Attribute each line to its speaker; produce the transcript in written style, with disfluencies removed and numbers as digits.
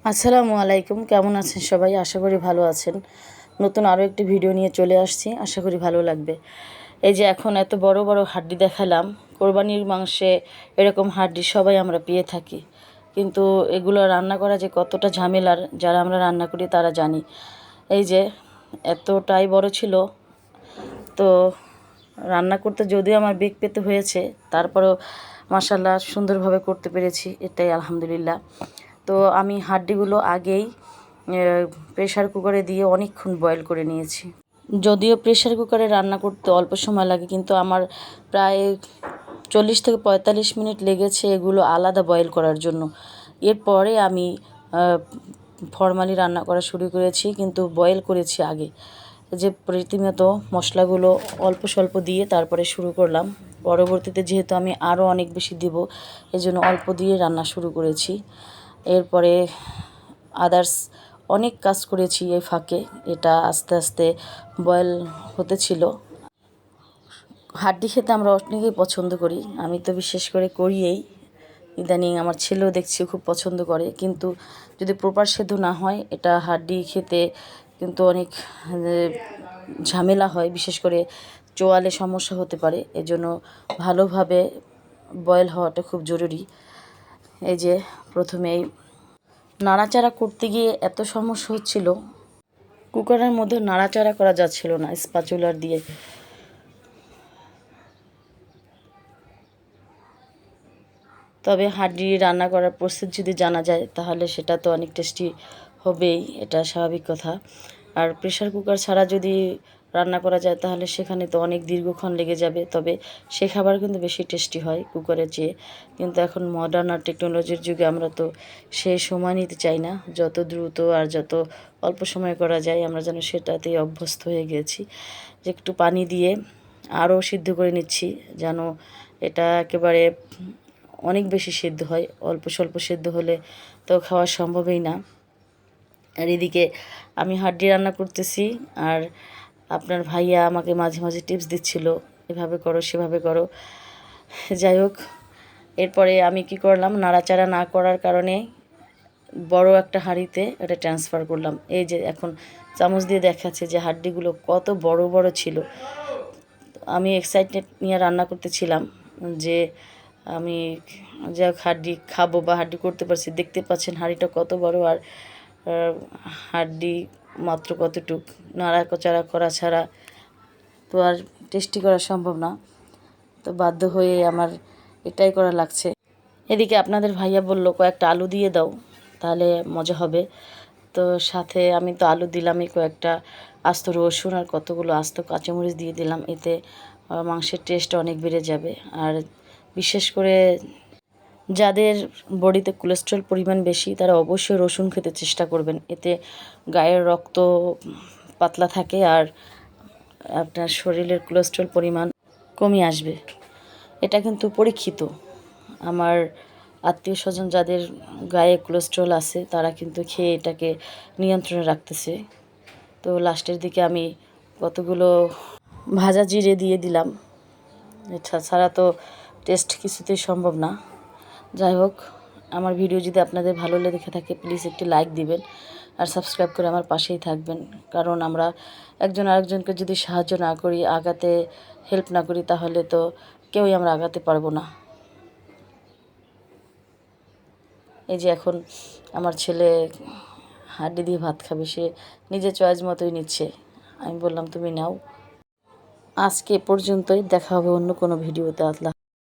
Speaker 1: আসসালামু আলাইকুম, কেমন আছেন সবাই? আশা করি ভালো আছেন। নতুন আরও একটি ভিডিও নিয়ে চলে আসছি, আশা করি ভালো লাগবে। এই যে এখন এত বড় বড় হাড্ডি দেখালাম। কোরবানির মাংসে এরকম হাড্ডি সবাই আমরা পেয়ে থাকি, কিন্তু এগুলো রান্না করা যে কতটা ঝামেলার, যারা আমরা রান্না করি তারা জানি। এই যে এতটাই বড় ছিল, তো রান্না করতে যদিও আমার বেগ পেতে হয়েছে, তারপরেও মাশাআল্লাহ সুন্দরভাবে করতে পেরেছি, এটাই আলহামদুলিল্লাহ। তো আমি হাড্ডিগুলো আগেই প্রেশার কুকারে দিয়ে অনেকক্ষণ বয়েল করে নিয়েছি। যদিও প্রেশার কুকারে রান্না করতে অল্প সময় লাগে, কিন্তু আমার প্রায় 40 থেকে 45 মিনিট লেগেছে এগুলো আলাদা বয়েল করার জন্য। এরপরে আমি ফরমালি রান্না করা শুরু করেছি, কিন্তু বয়েল করেছি আগে। যে রীতিমতো মশলাগুলো অল্প স্বল্প দিয়ে তারপরে শুরু করলাম। পরবর্তীতে যেহেতু আমি আরও অনেক বেশি দেব, এজন্য অল্প দিয়ে রান্না শুরু করেছি। এরপরে আদার্স অনেক কাজ করেছি এই ফাঁকে। এটা আস্তে আস্তে বয়েল হতেছিল। হাড্ডি খেতে আমরা অনেকেই পছন্দ করি, আমি তো বিশেষ করে করিই। ইদানিং আমার ছেলেও দেখছি খুব পছন্দ করে, কিন্তু যদি প্রপার সেদ্ধ না হয় এটা হাড্ডি খেতে কিন্তু অনেক ঝামেলা হয়, বিশেষ করে চোয়ালে সমস্যা হতে পারে। এজন্য ভালোভাবে বয়েল হওয়াটা খুব জরুরি। এই যে প্রথমেই নাড়াচাড়া করতে গিয়ে এত সমস্যা হচ্ছিল, কুকারের মধ্যে নাড়াচাড়া করা যাচ্ছিল না স্প্যাচুলার দিয়ে। তবে হাড্ডি রান্না করার প্রসেস যদি জানা যায় তাহলে সেটা তো অনেক টেস্টি হবেই, এটা স্বাভাবিক কথা। আর প্রেশার কুকার ছাড়া যদি রান্না করা যায় তাহলে সেখানে তো অনেক দীর্ঘক্ষণ লেগে যাবে। তবে সে খাবার কিন্তু বেশি টেস্টি হয় কুকারের চেয়ে। কিন্তু এখন মডার্ন আর টেকনোলজির যুগে আমরা তো সেই সময় নিতে চাই না, যত দ্রুত আর যত অল্প সময় করা যায় আমরা যেন সেটাতেই অভ্যস্ত হয়ে গেছি। যে একটু পানি দিয়ে আরও সিদ্ধ করে নিচ্ছি, যেন এটা একেবারে অনেক বেশি সেদ্ধ হয়। অল্প স্বল্প সেদ্ধ হলে তো খাওয়া সম্ভবই না। আর এদিকে আমি হাড্ডি রান্না করতেছি, আর আপনার ভাইয়া আমাকে মাঝে মাঝে টিপস দিচ্ছিল, এভাবে করো সেভাবে করো। যাই হোক, এরপরে আমি কি করলাম, নাড়াচাড়া না করার কারণে বড় একটা হাঁড়িতে এটা ট্রান্সফার করলাম। এই যে এখন চামচ দিয়ে দেখাচ্ছে যে হাড্ডিগুলো কত বড় বড় ছিল। আমি এক্সাইটেড নিয়ে রান্না করতেছিলাম যে আমি যা হাড্ডি খাবো বা হাড্ডি করতে পারছি। দেখতে পাচ্ছেন হাঁড়িটা কত বড়, আর হাড্ডি মাত্র কতটুক। নাড়াচাড়া করা ছাড়া তো আর টেস্টি করা সম্ভব না, তো বাধ্য হয়ে আমার এটাই করা লাগছে। এদিকে আপনাদের ভাইয়া বলল কয়েকটা আলু দিয়ে দাও, তাহলে মজা হবে। তো সাথে আমি তো আলু দিলামই, কয়েকটা আস্ত রসুন আর কতগুলো আস্ত কাঁচামরিচ দিয়ে দিলাম। এতে মাংসের টেস্ট অনেক বেড়ে যাবে। আর বিশেষ করে যাদের বডিতে কোলেস্ট্রল পরিমাণ বেশি তারা অবশ্যই রসুন খেতে চেষ্টা করবেন। এতে গায়ের রক্ত পাতলা থাকে আর আপনার শরীরের কোলেস্ট্রল পরিমাণ কমে আসবে। এটা কিন্তু পরীক্ষিত। আমার আত্মীয় স্বজন যাদের গায়ে কোলেস্ট্রল আছে তারা কিন্তু খেয়ে এটাকে নিয়ন্ত্রণে রাখতেছে। তো লাস্টের দিকে আমি কতগুলো ভাজা জিরে দিয়ে দিলাম, এটা ছাড়া তো টেস্ট কিছুতেই সম্ভব না। যাই হোক, আমার ভিডিও যদি আপনাদের ভালো লেগে থাকে প্লিজ একটি লাইক দিবেন আর সাবস্ক্রাইব করে আমার পাশেই থাকবেন। কারণ আমরা একজন আরেকজনকে যদি সাহায্য না করি, আগাতে হেল্প না করি, তাহলে তো কেউই আমরা আগাতে পারবো না। এই যে এখন আমার ছেলে হাড্ডি দিয়ে ভাত খাবে, সে নিজের চয়েস মতোই নিচ্ছে। আমি বললাম তুমি নাও। আজকে এ পর্যন্তই, দেখা হবে অন্য কোনো ভিডিওতে। আল্লাহ।